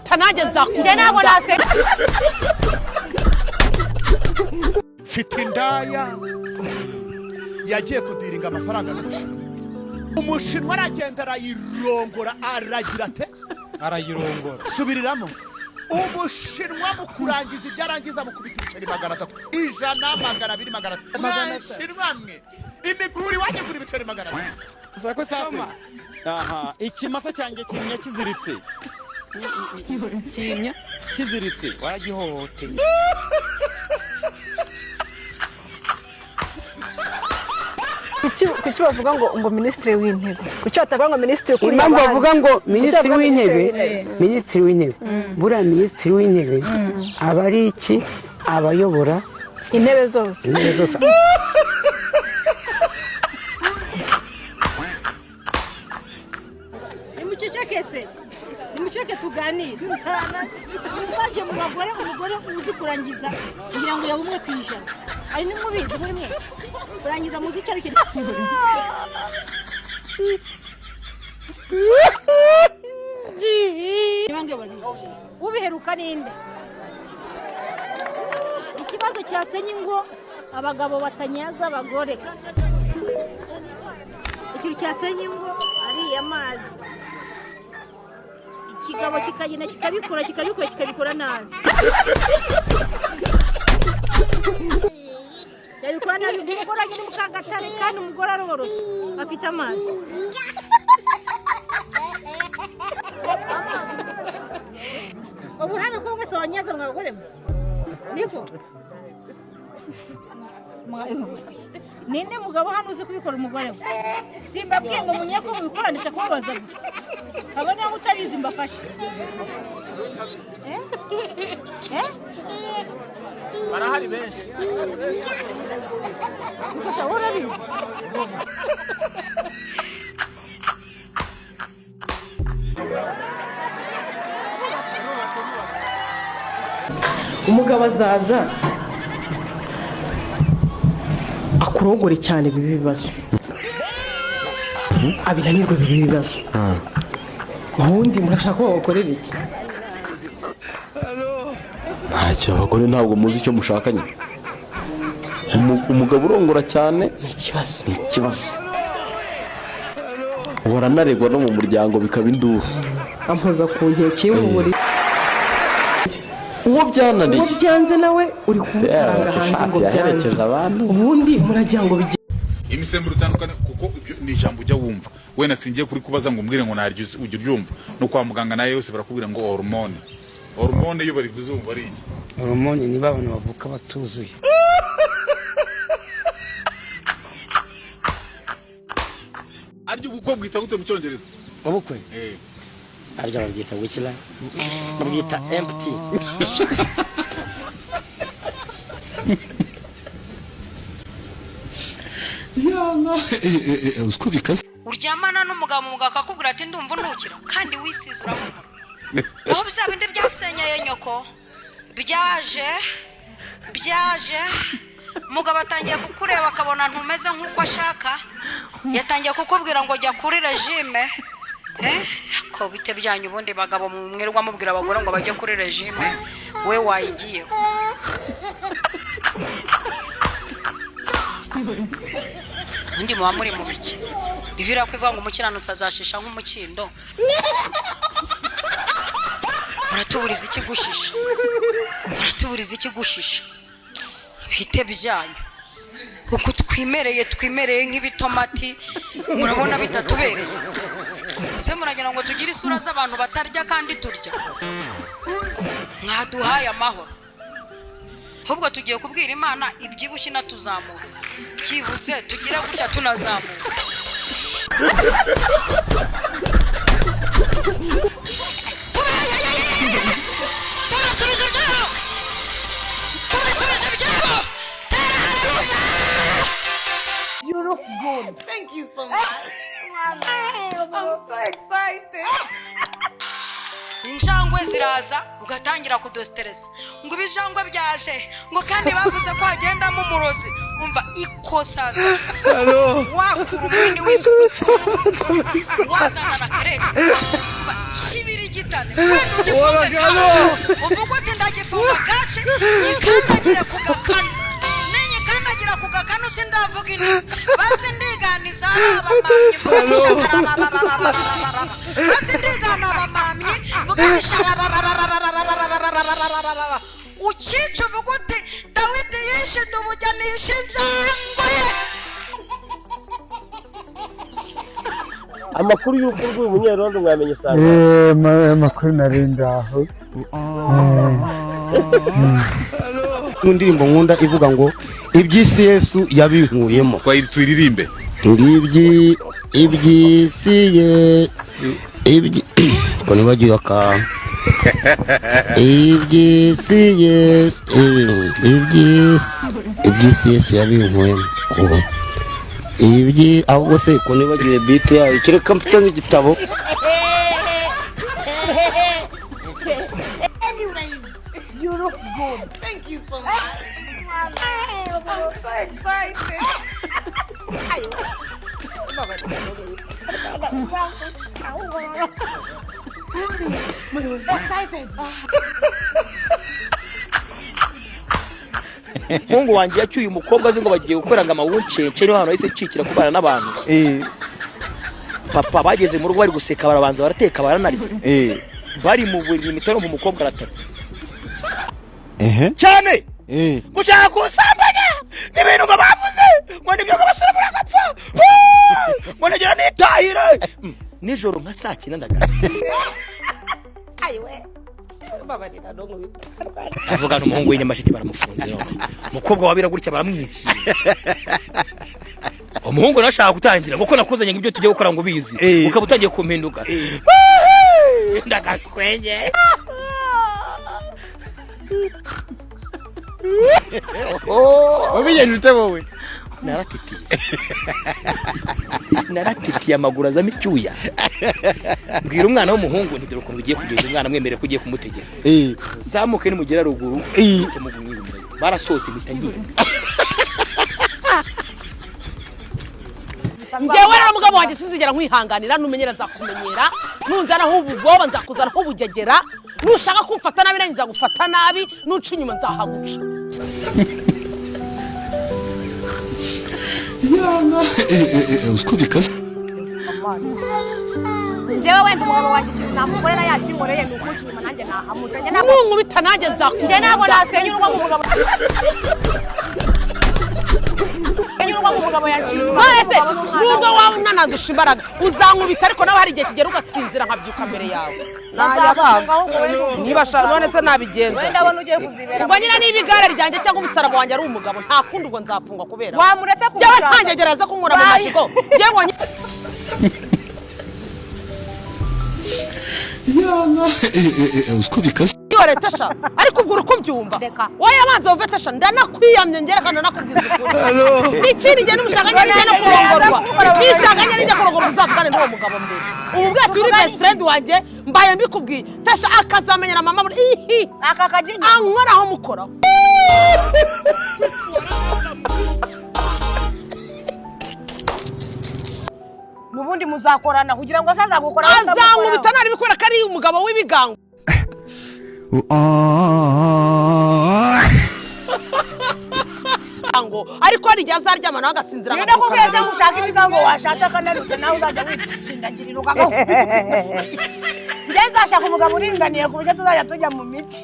nzankubita nanjye nzakubita ntabwo nase mfite indaya yagiye kudiringa amafaranga umushinwa aragenda arayirongora aragira ate arayirongora subiriramo umushinwa mu kurangiza ibyo arangiza mu kubita ibiceri 300 100 200 300 shinwa mwe imiguri wajye kuri ibiceri 300 sako sama aha ikimasa cyanjye kimya kiziritse kimya kiziritse waragihohoteye kuki bavuga ngo minisitiri w'intebe kuki batavuga ngo minisitiri kuri impamvu bavuga ngo minisitiri w'intebe buriya minisitiri w'intebe aba ari iki abayobora intebe zose nimuceke tuganire nimbaje mu bagore umugore uzi kurangiza kugira ngo yabumwe kwijana ari nimubizi muri mwese kurangiza muziki ariko ubiheruka ninde ikibazo cyasenye ngo abagabo batanyaza abagore ikintu cyasenye ngo ari amazi ikigabo kikagenda kikabikora nabi yabikora nabi umugore agenda mu kagatare kandi umugore aroroshye afite amazi ubuhanga ko mwese wanyaza mwabagore niko ninde mugabo hano uzi kubikora umugore we simbabwiye ngo munye ko mubikoranisha kubabaza gusa kabone aho utabizi mbafashe barahari benshi ufasha urabizi umugabo azaza akurongore cyane bibi bibazo abinanirwe bibi bibazo ubundi murashaka ko bakorera iki ntacyo abagore ntabwo muzi icyo mushakanye umugabo urongora cyane ni ikibazo waranaregwa no mu muryango bikaba induru ampoza ku nkeke y'uburi uwo byananiye uwo byanze nawe uri kumutanga hanze ngo byanze ubundi muragira ngo bige imisemburo utandukanye kuko ni ijambo ujya wumva wena singiye kuri kubaza ngo mbwire ngo naryo ujye uryumva no kwa muganga naye yose barakubwira ngo hormone yo bari kuzumva ari iki hormone ni babana bavuka batuzuye aryo ubukwe bwita gute mu cyongereza ubukwe arya babyita gukira babyita empty uryamana n'umugabo akakubwira ati ndumva unukira kandi wisize urahumura aho bya bindi byasenyeye nyoko byaje umugabo atangiye kukureba akabona ntumeze nk'uko ashaka yatangiye kukubwira ngo jya kuri regime ko bite byanyu ubundi bagabo mwirirwa mubwira abagore ngo bajye kuri regime we wayigiye undi muba muri mu biki bivira kwivuga ngo umukiranutsi azashisha nk'umukindo muratuburiza ikigushisha bite byanyu uko twimereye nk'ibitomati murabona bitatubereye se muragira ngo tugire isura z'abantu batarya kandi turya mwaduhaye amahoro ahubwo tugiye kubwira Imana ibyibushye natuzamura byibuze tugire gutya tunazamura You look good. Thank you so much. I'm so excited. injangwe ziraza ugatangira kudostereza ngo ibijangwe byaje ngo kandi bavuze ko hagendamo umurozi umva ikosata wakura umwini w'isuku wazana na kereka shibiri igitane wenda ugifunga gace uvuga uti ndagifunga gace nikandagira ku gakanu ninyikandagira ku gakanu sindavuga indi basi ndiganiza abamamyi vuga nishakara basi ndigana abamamyi vuga nishakara ucica uvuga uti Dawidi yishe Dubuja nishe injangwe. Amakuru y'urupfu rw'uyu munyerondo mwamenye cyane. Amakuru narindaho. Indirimbo nkunda ivuga ngo iby'isi Yesu yabinkuyemo. Twiririmbe. Iby'isi Yesu ko nibagiye aka iby'isi Yesu iby'isi Yesu yabinkuyemo. Ahubwo se ko nibagiye beat yayo kireka mfite nk'igitabo. You look good. Thank you so much. I'm so excited. Mungu wanjye yacyuye umukobwa azi ngo bagiye gukoranga amawuncence niho hano hise cikira kubana n'abantu. Papa bageze mu rugo bari guseka barabanza barateka baranarya. Bari mu buriri mitero mu mukobwa aratatse. Cyane. Gushaka kusambanya n'ibintu ngo bavuze ngo nibyo ngo basura muri agapfa. Ngo negera nitahire. Nijoro nka saa 9 ndagaza. Ayiwe. Babarira ndongo bitarwana. Avuga n'umuhungu w'inyamashiki baramufunze none. Mukobwa wabira gutya baramwishyira. Umuhungu nashaka gutangira ngo ko nakuzanye ibyo tujye gukora ngo bizi. Ukaba utagiye kumpinduka. Ndakaswenye. Wabigenje ute wowe? Naratitiye amaguru azamo icyuya. Mbwira umwana w'umuhungu ntidore ukuntu ugiye kugeza umwana mwemere ko ugiye kumutegera. Zamuke nimugera ruguru barasohotse bitangiye. Ngewe rero mugabo wanjye sinzigera nkwihanganira numenyera nzakumenyera nunzana aho ubugoba nzakuzana aho ubugegera nushaka kumfata nabi nanjye nzagufata nabi nuca inyuma nzahaguca. Usko bikaze. Ngewe wenda umugabo wanjye ikintu namukorera yakinkoreye ni ukuca inyuma nanjye nahamuca. Mungu bita nanjye nzakumenyera. Nge ntabwo nasenya urugo mu mugabo. Marese nubwo waba unanadusha imbaraga uzankubita ariko nawe hari igihe kigera ugasinzira nkabyuka mbere yawe. Niba shaka none se nabigenza. Ubwo nyina niba igare ryanjye cyangwa umusaraba wanjye ari umugabo nta kundi ubwo nzafungwa kubera. Wamuretse ku yawe ntangegereza ko nkura mu majigo. Yewe Usko bikaze. Leta sha ariko ubwo urukubyumva wowe abanza uvete sha ndanakwiyamye ngerekana nakubwiza ukuri ikindi gihe n'umushakanye n'ijye no kurongorwa nishakanye n'ijye kurongorwa uzavugane n'uwo mugabo mbere ubu bwati uri best friend wanjye mbaye mbikubwiye tasha akazamenyera mama ihi aka kajinya ankoraho mukoraho nubundi muzakorana kugira ngo azazagukora azankubita nari bikora kari umugabo w'ibigango ariko hari igihe azaryama nawe agasinzira ngira ko kweze gushaka ibigango washatse akanarutse nawe uzajya witsindagirira ugaho njye nzashaka umugabo uringaniye ku buryo tuzajya tujya mu miti